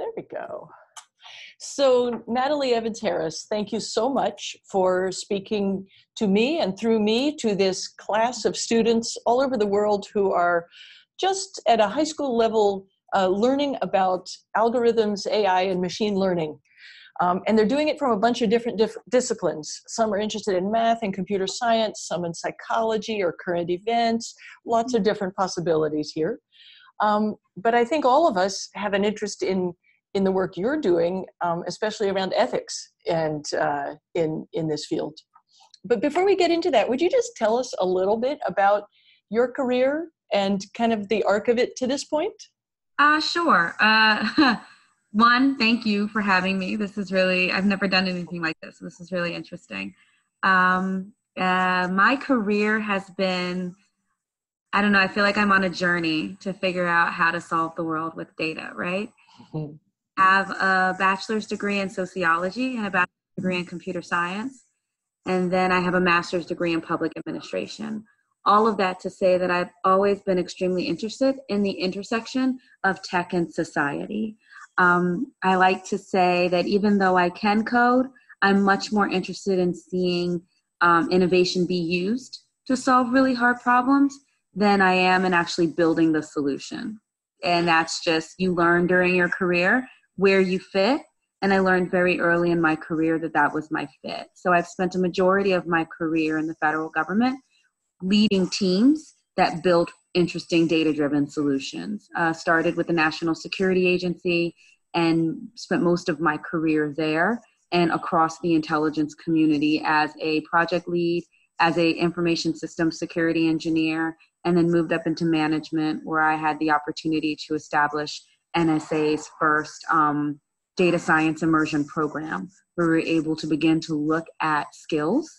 There we go. So Natalie Evans-Harris, thank you so much for speaking to me and through me to this class of students all over the world who are just at a high school level learning about algorithms, AI, and machine learning. And they're doing it from a bunch of different disciplines. Some are interested in math and computer science, some in psychology or current events, lots of different possibilities here. But I think all of us have an interest in the work you're doing, especially around ethics and in this field. But before we get into that, would you just tell us a little bit about your career and kind of the arc of it to this point? Sure. One, thank you for having me. This is really, I've never done anything like this. This is really interesting. My career has been, I don't know, I feel like I'm on a journey to figure out how to solve the world with data, right? I have a bachelor's degree in sociology and a bachelor's degree in computer science. And then I have a master's degree in public administration. All of that to say that I've always been extremely interested in the intersection of tech and society. I like to say that even though I can code, I'm much more interested in seeing innovation be used to solve really hard problems than I am in actually building the solution. And that's just, you learn during your career where you fit. And I learned very early in my career that that was my fit. So I've spent a majority of my career in the federal government leading teams that build interesting data-driven solutions. Started with the National Security Agency and spent most of my career there and across the intelligence community as a project lead, as a information systems security engineer, and then moved up into management where I had the opportunity to establish NSA's first data science immersion program, where we were able to begin to look at skills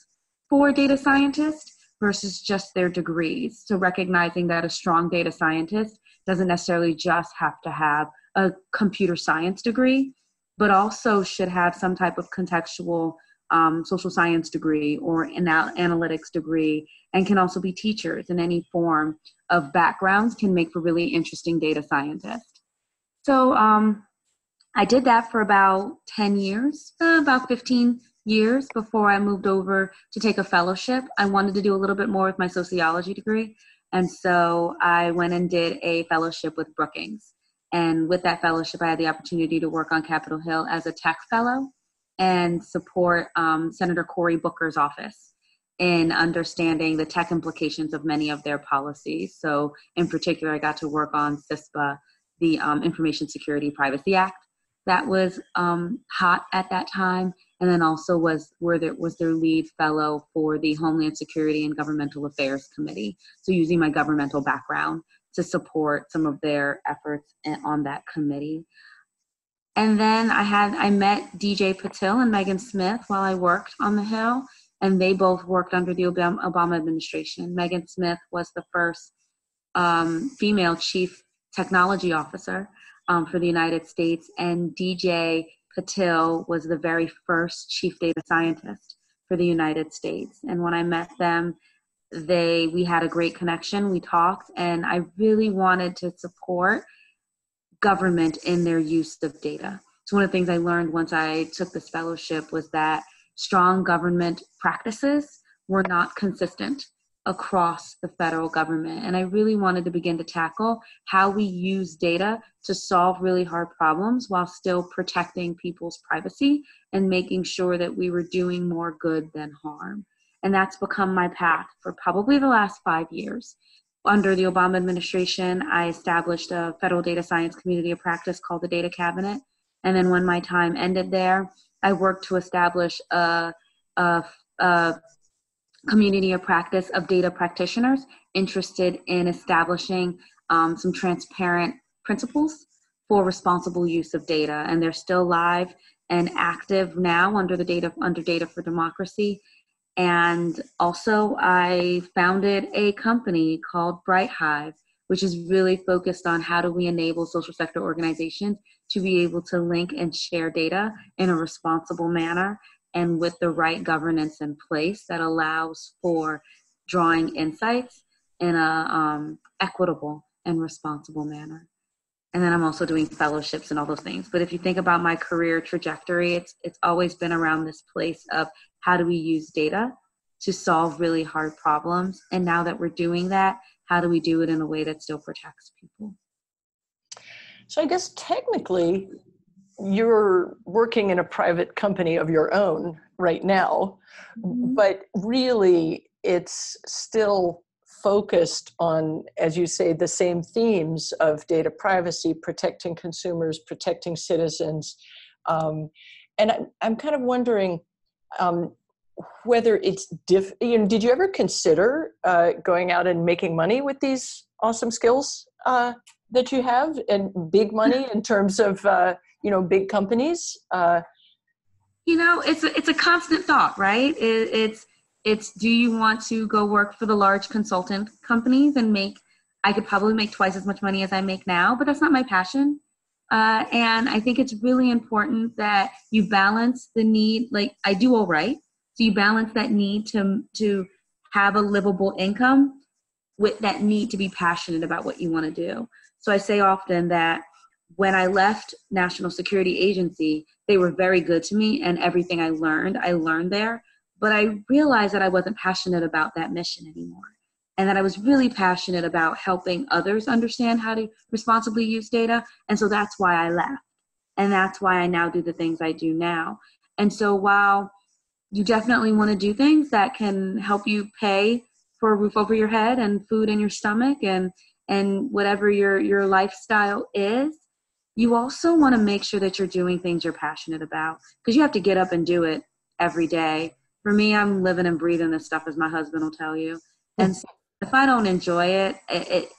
for data scientists versus just their degrees. So recognizing that a strong data scientist doesn't necessarily just have to have a computer science degree, but also should have some type of contextual social science degree or an analytics degree, and can also be teachers in any form of backgrounds can make for really interesting data scientists. So I did that for about 10 years, about 15 years before I moved over to take a fellowship. I wanted to do a little bit more with my sociology degree. And so I went and did a fellowship with Brookings. And with that fellowship, I had the opportunity to work on Capitol Hill as a tech fellow and support Senator Cory Booker's office in understanding the tech implications of many of their policies. So in particular, I got to work on CISPA, the Information Security Privacy Act. That was hot at that time, and then also was their lead fellow for the Homeland Security and Governmental Affairs Committee. So using my governmental background to support some of their efforts on that committee. And then I met DJ Patil and Megan Smith while I worked on the Hill, and they both worked under the Obama administration. Megan Smith was the first female chief technology officer for the United States, and DJ Patil was the very first chief data scientist for the United States. And when I met them, we had a great connection. We talked, and I really wanted to support government in their use of data. So one of the things I learned once I took this fellowship was that strong government practices were not consistent across the federal government. And I really wanted to begin to tackle how we use data to solve really hard problems while still protecting people's privacy and making sure that we were doing more good than harm. And that's become my path for probably the last 5 years. Under the Obama administration, I established a federal data science community of practice called the Data Cabinet. And then when my time ended there, I worked to establish a community of practice of data practitioners interested in establishing some transparent principles for responsible use of data. And they're still live and active now under Data for Democracy. And also I founded a company called Bright Hive, which is really focused on how do we enable social sector organizations to be able to link and share data in a responsible manner and with the right governance in place that allows for drawing insights in a equitable and responsible manner. And then I'm also doing fellowships and all those things. But if you think about my career trajectory, it's always been around this place of how do we use data to solve really hard problems? And now that we're doing that, how do we do it in a way that still protects people? So I guess technically you're working in a private company of your own right now, but really it's still focused on, as you say, the same themes of data privacy, protecting consumers, protecting citizens. And I'm kind of wondering whether it's did you ever consider going out and making money with these awesome skills that you have, and big money in terms of big companies? It's a constant thought, right? It's do you want to go work for the large consultant companies and I could probably make twice as much money as I make now, but that's not my passion. And I think it's really important that you balance the need, like I do all right. So you balance that need to have a livable income with that need to be passionate about what you want to do. So I say often that when I left National Security Agency, they were very good to me, and everything I learned there. But I realized that I wasn't passionate about that mission anymore, and that I was really passionate about helping others understand how to responsibly use data. And so that's why I left. And that's why I now do the things I do now. And so while you definitely want to do things that can help you pay for a roof over your head and food in your stomach and whatever your lifestyle is, you also want to make sure that you're doing things you're passionate about, because you have to get up and do it every day. For me, I'm living and breathing this stuff, as my husband will tell you. And so if I don't enjoy it,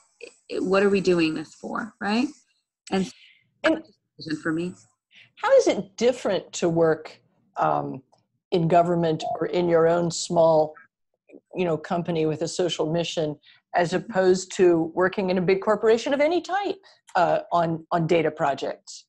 what are we doing this for, right? And for me. How is it different to work in government or in your own small, company with a social mission, as opposed to working in a big corporation of any type on data projects?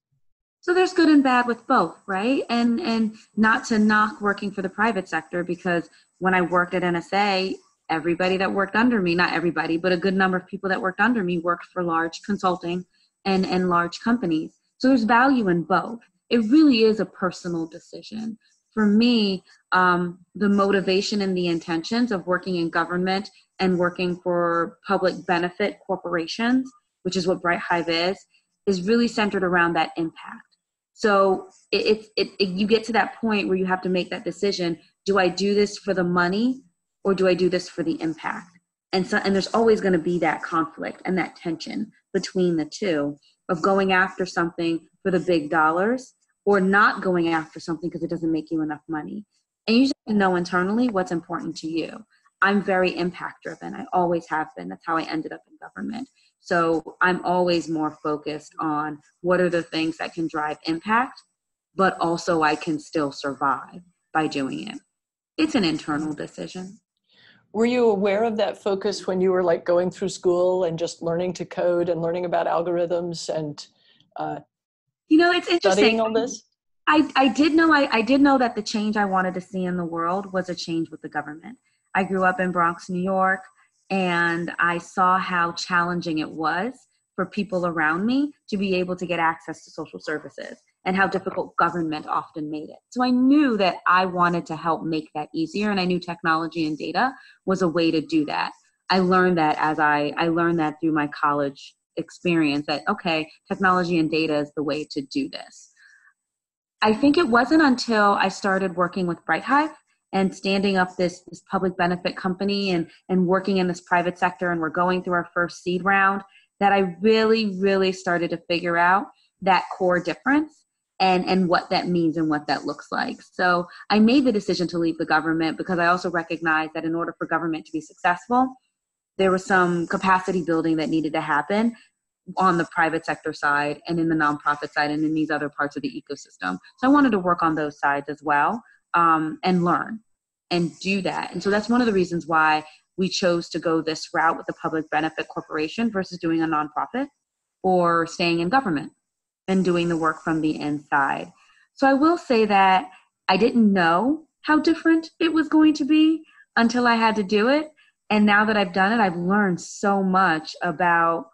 So there's good and bad with both, right? And not to knock working for the private sector, because when I worked at NSA, everybody that worked under me, not everybody, but a good number of people that worked under me worked for large consulting and large companies. So there's value in both. It really is a personal decision. For me, the motivation and the intentions of working in government and working for public benefit corporations, which is what Bright Hive is really centered around that impact. So you get to that point where you have to make that decision. Do I do this for the money, or do I do this for the impact? And there's always going to be that conflict and that tension between the two, of going after something for the big dollars or not going after something because it doesn't make you enough money. And you just have to know internally what's important to you. I'm very impact driven. I always have been. That's how I ended up in government. So I'm always more focused on what are the things that can drive impact, but also I can still survive by doing it. It's an internal decision. Were you aware of that focus when you were going through school and just learning to code and learning about algorithms and it's interesting. Studying all this? I did know that the change I wanted to see in the world was a change with the government. I grew up in Bronx, New York, and I saw how challenging it was for people around me to be able to get access to social services, and how difficult government often made it. So I knew that I wanted to help make that easier, and I knew technology and data was a way to do that. I learned that I learned that through my college experience, that, okay, technology and data is the way to do this. I think it wasn't until I started working with Bright Hive and standing up this public benefit company and working in this private sector, and we're going through our first seed round, that I really, really started to figure out that core difference and what that means and what that looks like. So I made the decision to leave the government because I also recognized that in order for government to be successful, there was some capacity building that needed to happen on the private sector side and in the nonprofit side and in these other parts of the ecosystem. So I wanted to work on those sides as well, and learn and do that. And so that's one of the reasons why we chose to go this route with the public benefit corporation versus doing a nonprofit or staying in government and doing the work from the inside. So I will say that I didn't know how different it was going to be until I had to do it. And now that I've done it, I've learned so much about,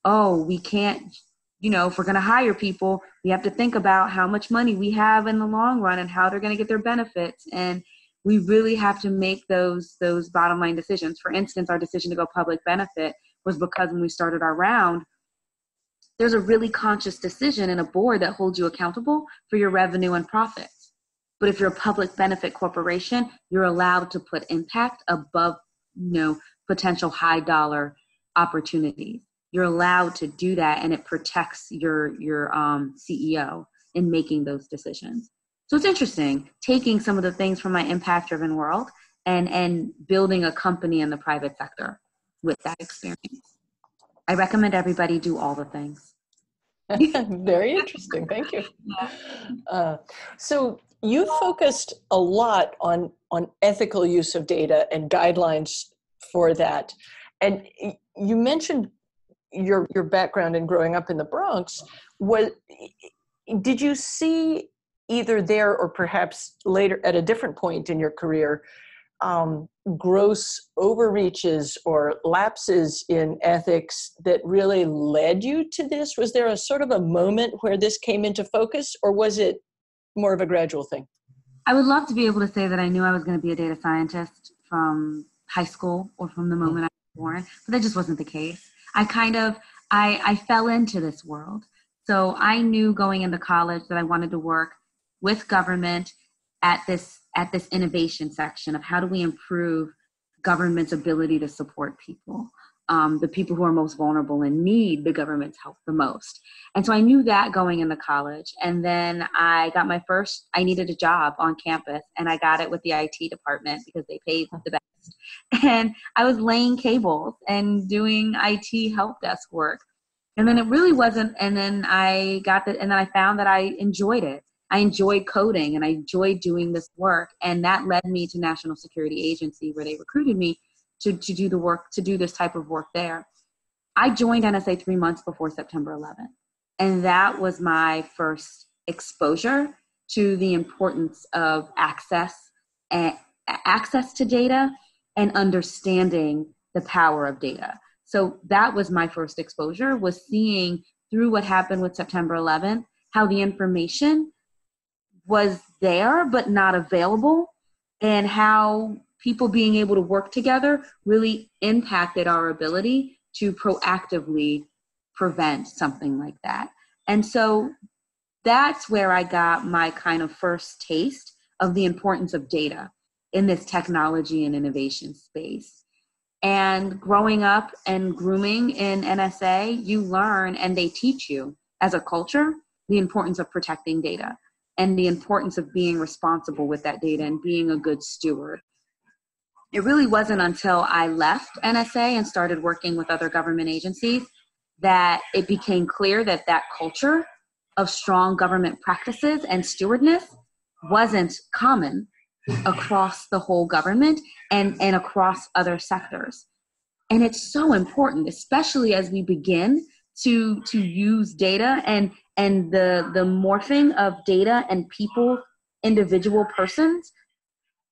we can't if we're going to hire people, we have to think about how much money we have in the long run and how they're going to get their benefits. And we really have to make those bottom line decisions. For instance, our decision to go public benefit was because when we started our round, there's a really conscious decision in a board that holds you accountable for your revenue and profits. But if you're a public benefit corporation, you're allowed to put impact above, potential high dollar opportunities. You're allowed to do that, and it protects your CEO in making those decisions. So it's interesting taking some of the things from my impact-driven world and building a company in the private sector with that experience. I recommend everybody do all the things. Very interesting. Thank you. So you focused a lot on ethical use of data and guidelines for that. And you mentioned your background in growing up in the Bronx. Did you see either there or perhaps later at a different point in your career, gross overreaches or lapses in ethics that really led you to this? Was there a sort of a moment where this came into focus, or was it more of a gradual thing? I would love to be able to say that I knew I was going to be a data scientist from high school or from the moment I was born, but that just wasn't the case. I fell into this world. So I knew going into college that I wanted to work with government at this innovation section of how do we improve government's ability to support people, the people who are most vulnerable and need the government's help the most. And so I knew that going into college. And then I needed a job on campus, and I got it with the IT department because they paid the best. And I was laying cables and doing IT help desk work. And then it really wasn't. And then I found that I enjoyed it. I enjoyed coding and I enjoyed doing this work. And that led me to National Security Agency, where they recruited me to do the work, to do this type of work there. I joined NSA 3 months before September 11th. And that was my first exposure to the importance of access to data and understanding the power of data. So that was my first exposure, was seeing through what happened with September 11th, how the information was there but not available, and how people being able to work together really impacted our ability to proactively prevent something like that. And so that's where I got my kind of first taste of the importance of data in this technology and innovation space. And growing up and grooming in NSA, you learn, and they teach you as a culture, the importance of protecting data and the importance of being responsible with that data and being a good steward. It really wasn't until I left NSA and started working with other government agencies that it became clear that that culture of strong government practices and stewardness wasn't common across the whole government and across other sectors. And it's so important, especially as we begin to use data and the morphing of data and people, individual persons,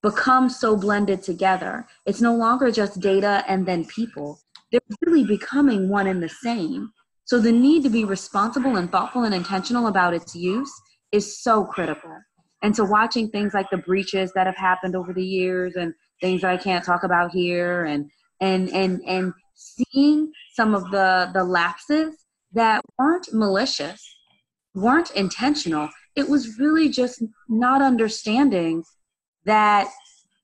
become so blended together. It's no longer just data and then people. They're really becoming one and the same. So the need to be responsible and thoughtful and intentional about its use is so critical. And so watching things like the breaches that have happened over the years and things that I can't talk about here and seeing some of the lapses that weren't malicious, weren't intentional. It was really just not understanding that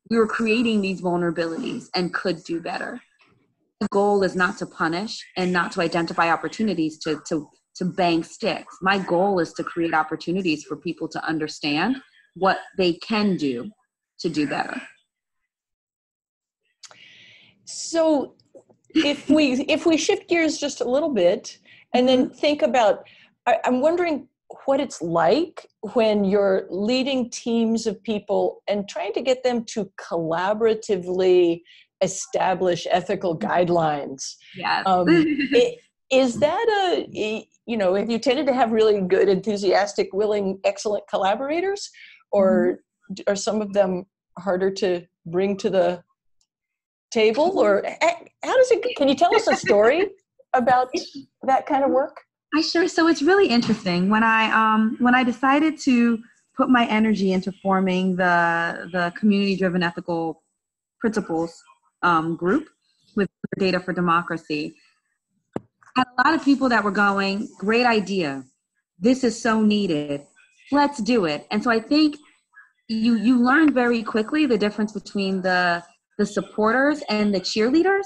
we were creating these vulnerabilities and could do better. The goal is not to punish and not to identify opportunities to bang sticks. My goal is to create opportunities for people to understand what they can do to do better. So if we shift gears just a little bit and then think about, I'm wondering what it's like when you're leading teams of people and trying to get them to collaboratively establish ethical guidelines. Yes. Is that have you tended to have really good, enthusiastic, willing, excellent collaborators, or are some of them harder to bring to the table? Or how does it, can you tell us a story about that kind of work? So it's really interesting. When I decided to put my energy into forming the community-driven ethical principles group with Data for Democracy, I had a lot of people that were going, great idea. This is so needed. Let's do it. And so I think you learn very quickly the difference between the supporters and the cheerleaders,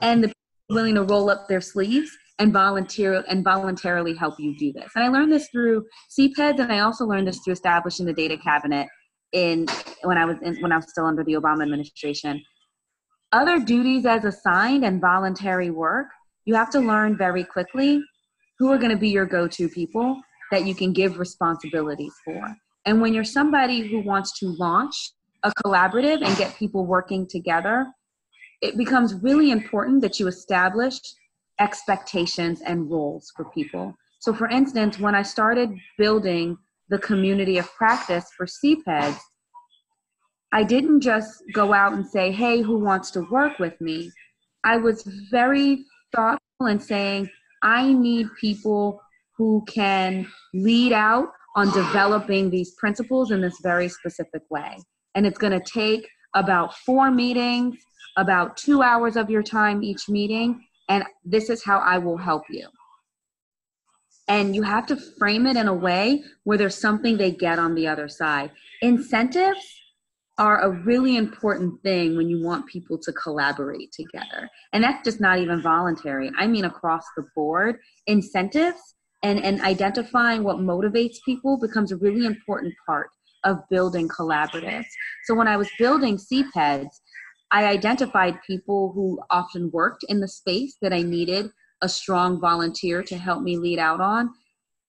and the people willing to roll up their sleeves and voluntarily help you do this. And I learned this through CPEDS, and I also learned this through establishing the data cabinet when I was still under the Obama administration. Other duties as assigned and voluntary work, you have to learn very quickly who are going to be your go-to people that you can give responsibilities for. And when you're somebody who wants to launch a collaborative and get people working together, it becomes really important that you establish expectations and roles for people. So for instance, when I started building the community of practice for CPEDS, I didn't just go out and say, hey, who wants to work with me? I was very thoughtful in saying, I need people who can lead out on developing these principles in this very specific way. And it's going to take about 4 meetings, about 2 hours of your time each meeting, and this is how I will help you. And you have to frame it in a way where there's something they get on the other side. Incentives are a really important thing when you want people to collaborate together. And that's just not even voluntary. I mean, across the board, incentives and identifying what motivates people becomes a really important part of building collaboratives. So when I was building CPEDS, I identified people who often worked in the space that I needed a strong volunteer to help me lead out on.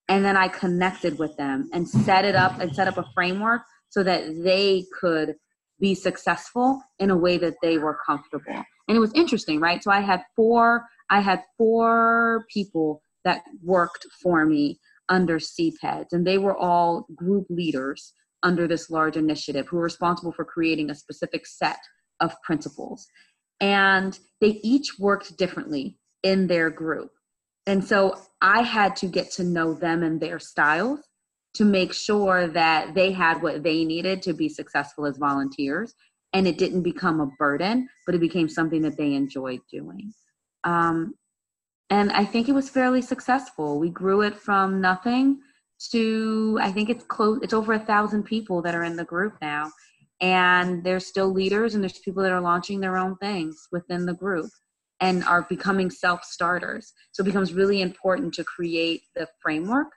And then I connected with them and set up a framework so that they could be successful in a way that they were comfortable. And it was interesting, right? So I had four people that worked for me under CPEDS, and they were all group leaders under this large initiative who were responsible for creating a specific set of principles. And they each worked differently in their group. And so I had to get to know them and their styles to make sure that they had what they needed to be successful as volunteers. And it didn't become a burden, but it became something that they enjoyed doing. And I think it was fairly successful. We grew it from nothing to, I think it's over 1,000 people that are in the group now. And there's still leaders and there's people that are launching their own things within the group and are becoming self-starters. So it becomes really important to create the framework.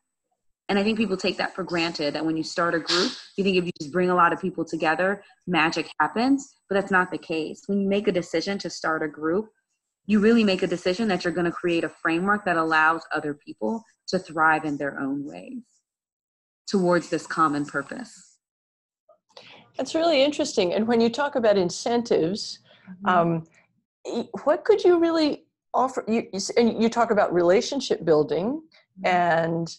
And I think people take that for granted, that when you start a group, you think if you just bring a lot of people together, magic happens, but that's not the case. When you make a decision to start a group, you really make a decision that you're going to create a framework that allows other people to thrive in their own ways towards this common purpose. That's really interesting. And when you talk about incentives, what could you really offer? You talk about relationship building, and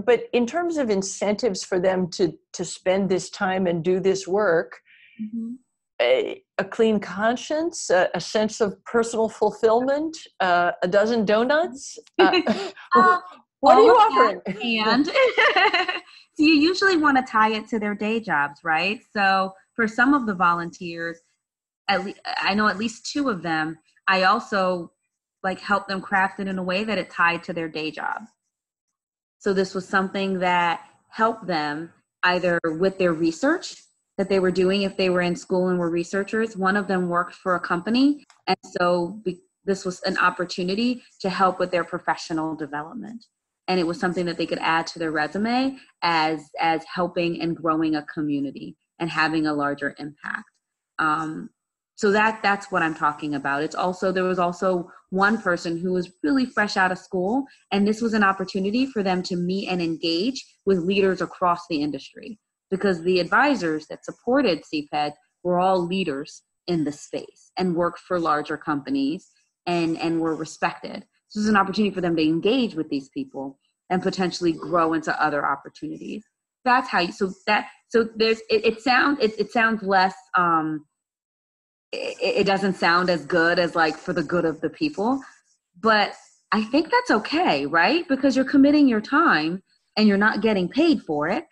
but in terms of incentives for them to spend this time and do this work, a clean conscience, a sense of personal fulfillment, a dozen donuts. What are you offering? And so you usually want to tie it to their day jobs, right? So for some of the volunteers, I know at least 2 of them, I also help them craft it in a way that it tied to their day job. So this was something that helped them either with their research that they were doing if they were in school and were researchers. One of them worked for a company, and so this was an opportunity to help with their professional development. And it was something that they could add to their resume as helping and growing a community and having a larger impact. So that's what I'm talking about. There was also one person who was really fresh out of school, and this was an opportunity for them to meet and engage with leaders across the industry, because the advisors that supported CPED were all leaders in the space and worked for larger companies and were respected. So this is an opportunity for them to engage with these people and potentially grow into other opportunities. That's how it sounds less, it doesn't sound as good as for the good of the people, but I think that's okay, right? Because you're committing your time and you're not getting paid for it.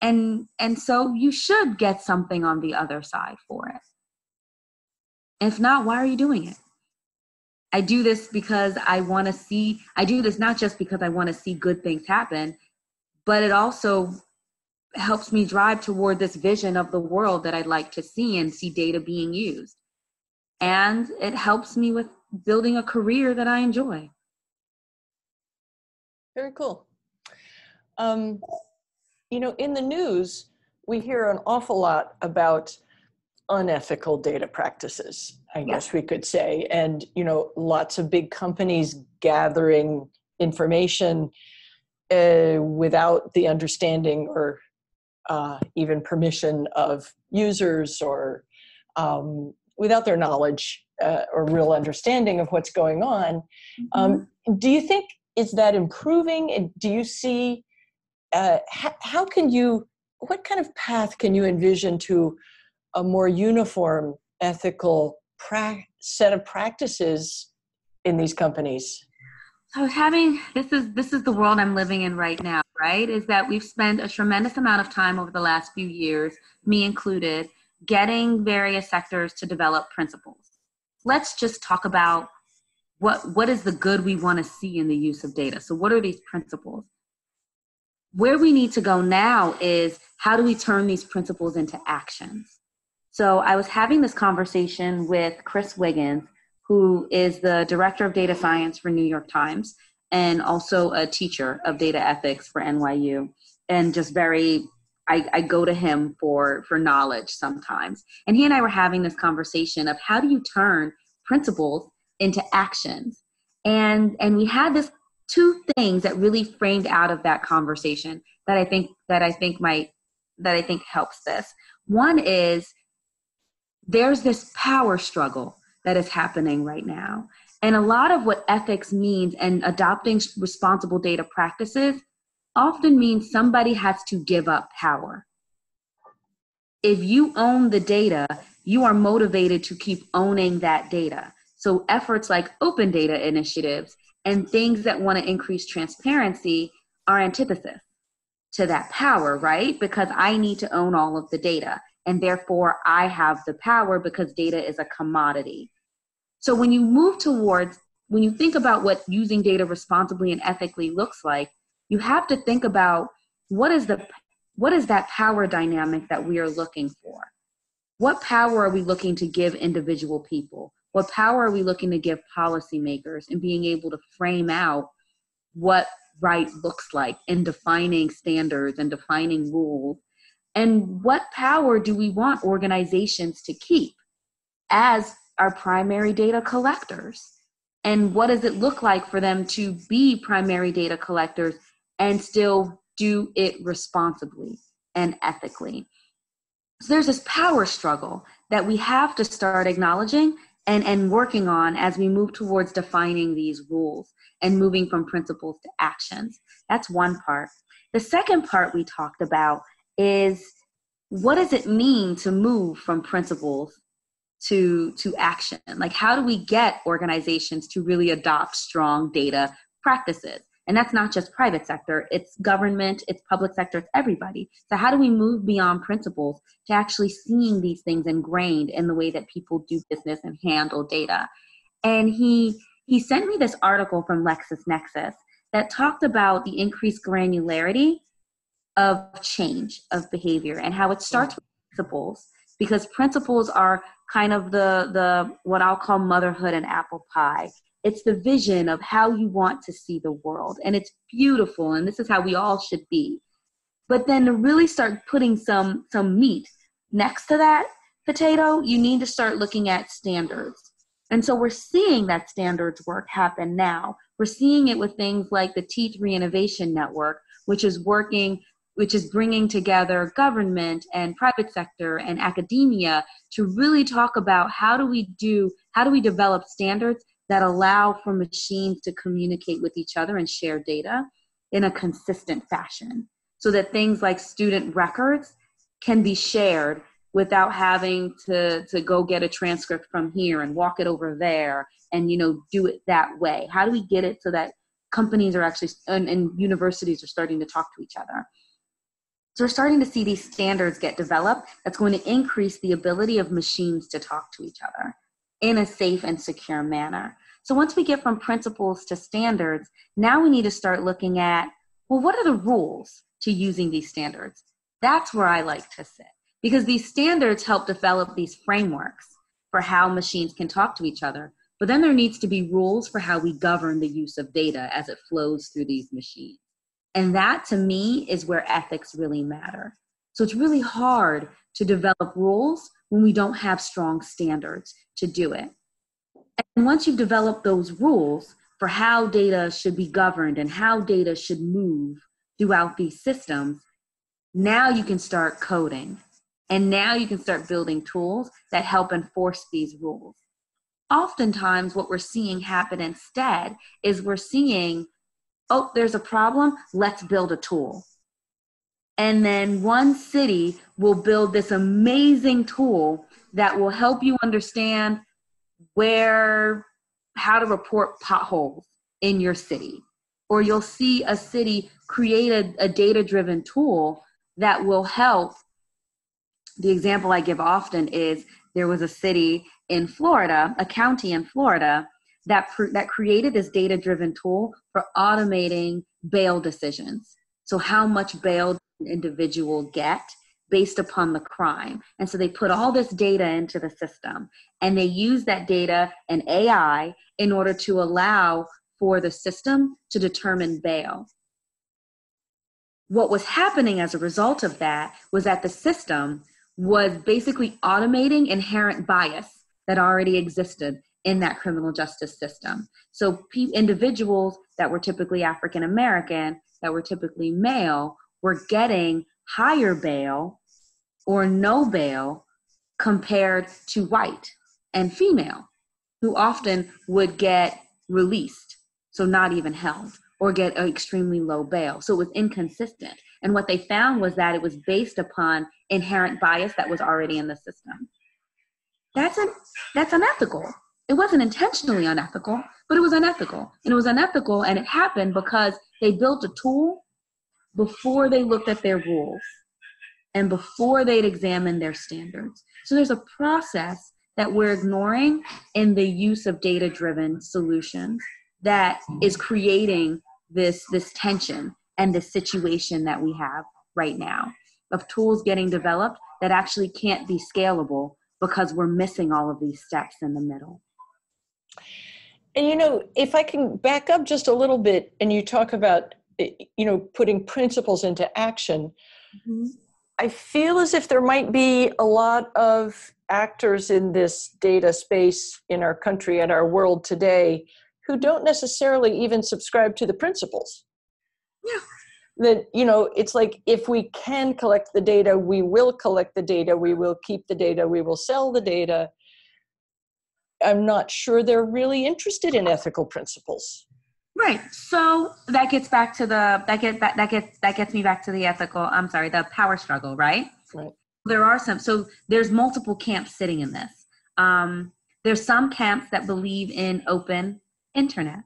And so you should get something on the other side for it. If not, why are you doing it? I do this because I do this not just because I want to see good things happen, but it also helps me drive toward this vision of the world that I'd like to see and see data being used. And it helps me with building a career that I enjoy. Very cool. You know, in the news, we hear an awful lot about unethical data practices, I guess we could say. And, you know, lots of big companies gathering information without the understanding or even permission of users, or without their knowledge or real understanding of what's going on. Do you think, is that improving? And do you see, how can you, what kind of path can you envision to a more uniform ethical set of practices in these companies? I was this is the world I'm living in right now, right? Is that we've spent a tremendous amount of time over the last few years, me included, getting various sectors to develop principles. Let's just talk about what is the good we want to see in the use of data. So what are these principles? Where we need to go now is, how do we turn these principles into actions? So I was having this conversation with Chris Wiggins, who is the director of data science for New York Times and also a teacher of data ethics for NYU. And just I go to him for knowledge sometimes. And he and I were having this conversation of, how do you turn principles into actions? And we had this two things that really framed out of that conversation that I think helps this. One is, there's this power struggle that is happening right now. And a lot of what ethics means and adopting responsible data practices often means somebody has to give up power. If you own the data, you are motivated to keep owning that data. So efforts like open data initiatives and things that want to increase transparency are antithesis to that power, right? Because I need to own all of the data. And therefore, I have the power because data is a commodity. So when you think about what using data responsibly and ethically looks like, you have to think about, what is that power dynamic that we are looking for? What power are we looking to give individual people? What power are we looking to give policymakers in being able to frame out what right looks like in defining standards and defining rules? And what power do we want organizations to keep as our primary data collectors? And what does it look like for them to be primary data collectors and still do it responsibly and ethically? So there's this power struggle that we have to start acknowledging and working on as we move towards defining these rules and moving from principles to actions. That's one part. The second part we talked about is, what does it mean to move from principles to action? Like, how do we get organizations to really adopt strong data practices? And that's not just private sector, it's government, it's public sector, it's everybody. So how do we move beyond principles to actually seeing these things ingrained in the way that people do business and handle data? And he sent me this article from LexisNexis that talked about the increased granularity of change of behavior and how it starts with principles, because principles are kind of the what I'll call motherhood and apple pie. It's the vision of how you want to see the world, and it's beautiful, and this is how we all should be. But then to really start putting some meat next to that potato, you need to start looking at standards. And so we're seeing that standards work happen now. We're seeing it with things like the T3 Innovation Network, which is bringing together government and private sector and academia to really talk about how do we develop standards that allow for machines to communicate with each other and share data in a consistent fashion, so that things like student records can be shared without having to go get a transcript from here and walk it over there and, do it that way? How do we get it so that companies are actually, and universities are starting to talk to each other? So we're starting to see these standards get developed that's going to increase the ability of machines to talk to each other in a safe and secure manner. So once we get from principles to standards, now we need to start looking at, well, what are the rules to using these standards? That's where I like to sit, because these standards help develop these frameworks for how machines can talk to each other. But then there needs to be rules for how we govern the use of data as it flows through these machines. And that, to me, is where ethics really matter. So it's really hard to develop rules when we don't have strong standards to do it. And once you've developed those rules for how data should be governed and how data should move throughout these systems, now you can start coding. And now you can start building tools that help enforce these rules. Oftentimes, what we're seeing happen instead is we're seeing, oh, there's a problem, let's build a tool. And then one city will build this amazing tool that will help you understand how to report potholes in your city. Or you'll see a city create a data-driven tool that will help. The example I give often is there was a city in Florida, a county in Florida, that created this data-driven tool for automating bail decisions. So how much bail does an individual get based upon the crime? And so they put all this data into the system, and they use that data and AI in order to allow for the system to determine bail. What was happening as a result of that was that the system was basically automating inherent bias that already existed in that criminal justice system. So individuals that were typically African American, that were typically male, were getting higher bail or no bail compared to white and female, who often would get released, so not even held, or get an extremely low bail. So it was inconsistent. And what they found was that it was based upon inherent bias that was already in the system. That's unethical. It wasn't intentionally unethical, but it was unethical. And it was unethical, and it happened because they built a tool before they looked at their rules and before they'd examined their standards. So there's a process that we're ignoring in the use of data-driven solutions that is creating this tension and the situation that we have right now of tools getting developed that actually can't be scalable because we're missing all of these steps in the middle. And, if I can back up just a little bit, and you talk about, putting principles into action, mm-hmm. I feel as if there might be a lot of actors in this data space in our country and our world today who don't necessarily even subscribe to the principles. Yeah. That, it's like, if we can collect the data, we will collect the data, we will keep the data, we will sell the data. I'm not sure they're really interested in ethical principles. Right. So that gets back to that gets me back to the power struggle, right? Right. There's multiple camps sitting in this. There's some camps that believe in open internet.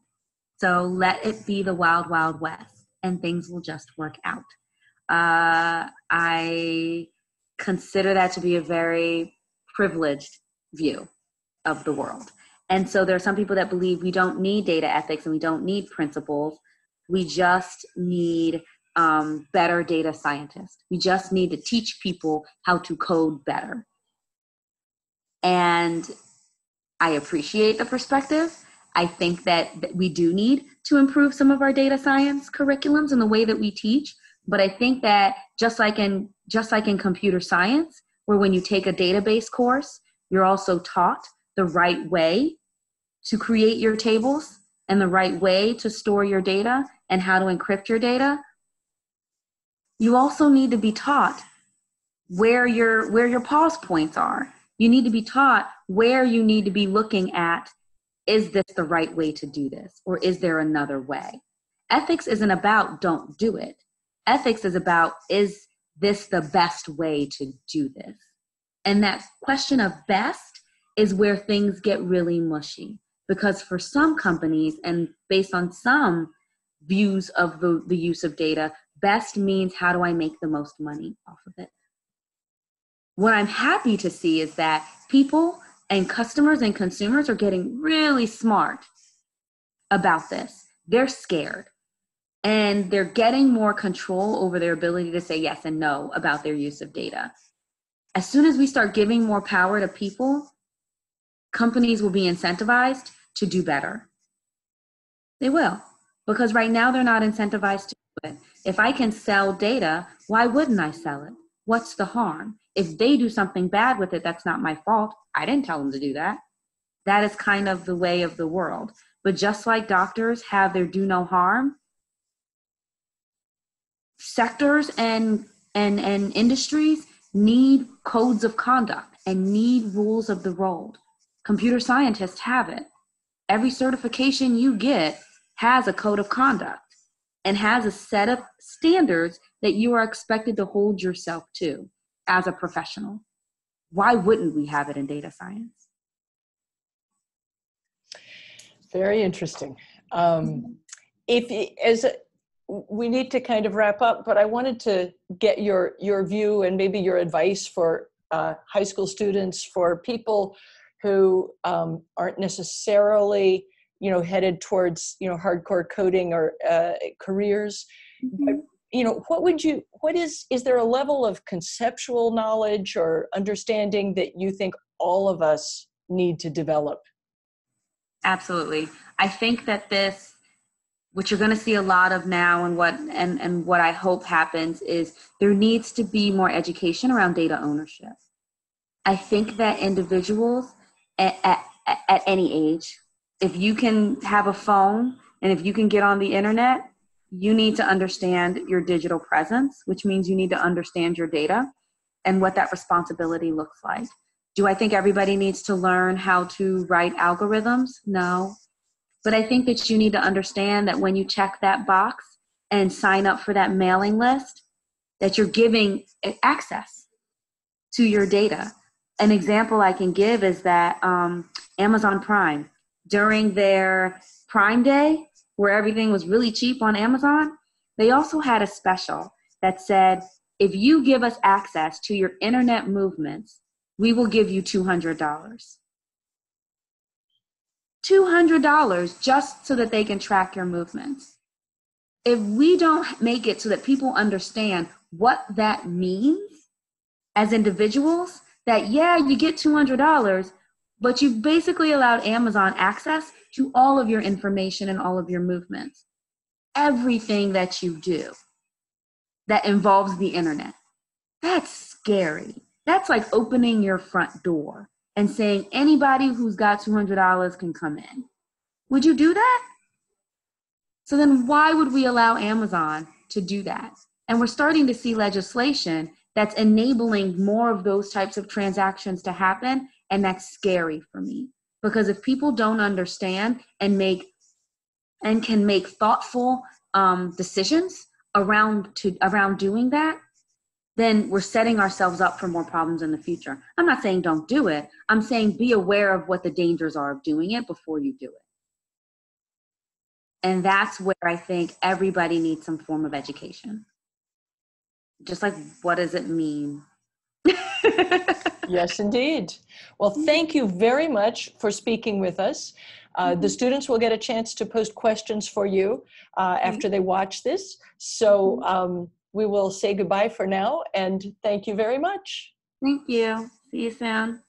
So let it be the wild, wild west, and things will just work out. I consider that to be a very privileged view of the world. And so there are some people that believe we don't need data ethics and we don't need principles. We just need better data scientists. We just need to teach people how to code better. And I appreciate the perspective. I think that we do need to improve some of our data science curriculums and the way that we teach. But I think that just like in computer science, where when you take a database course, you're also taught the right way to create your tables and the right way to store your data and how to encrypt your data. You also need to be taught where your pause points are. You need to be taught where you need to be looking at, is this the right way to do this? Or is there another way? Ethics isn't about don't do it. Ethics is about, is this the best way to do this? And that question of best is where things get really mushy. Because for some companies, and based on some views of the use of data, best means how do I make the most money off of it? What I'm happy to see is that people and customers and consumers are getting really smart about this. They're scared. And they're getting more control over their ability to say yes and no about their use of data. As soon as we start giving more power to people, companies will be incentivized to do better. They will, because right now they're not incentivized to do it. If I can sell data, why wouldn't I sell it? What's the harm? If they do something bad with it, that's not my fault. I didn't tell them to do that. That is kind of the way of the world. But just like doctors have their do no harm, sectors and industries need codes of conduct and need rules of the road. Computer scientists have it. Every certification you get has a code of conduct and has a set of standards that you are expected to hold yourself to as a professional. Why wouldn't we have it in data science? Very interesting. We need to kind of wrap up, but I wanted to get your view and maybe your advice for high school students, for people who aren't necessarily, headed towards, hardcore coding or careers. Mm-hmm. But, is there a level of conceptual knowledge or understanding that you think all of us need to develop? Absolutely. I think that what you're going to see a lot of now and what I hope happens is there needs to be more education around data ownership. I think that individuals at any age, if you can have a phone and if you can get on the internet, you need to understand your digital presence, which means you need to understand your data and what that responsibility looks like. Do I think everybody needs to learn how to write algorithms? No. But I think that you need to understand that when you check that box and sign up for that mailing list, that you're giving access to your data. An example I can give is that Amazon Prime, during their Prime Day, where everything was really cheap on Amazon, they also had a special that said, if you give us access to your internet movements, we will give you $200. $200 just so that they can track your movements. If we don't make it so that people understand what that means as individuals, that you get $200, but you've basically allowed Amazon access to all of your information and all of your movements. Everything that you do that involves the internet. That's scary. That's like opening your front door and saying anybody who's got $200 can come in. Would you do that? So then why would we allow Amazon to do that? And we're starting to see legislation that's enabling more of those types of transactions to happen, and that's scary for me. Because if people don't understand and can make thoughtful decisions around doing that, then we're setting ourselves up for more problems in the future. I'm not saying don't do it. I'm saying be aware of what the dangers are of doing it before you do it. And that's where I think everybody needs some form of education. Just like, what does it mean? Yes, indeed. Well, thank you very much for speaking with us. The students will get a chance to post questions for you after they watch this. So we will say goodbye for now, and thank you very much. Thank you. See you soon.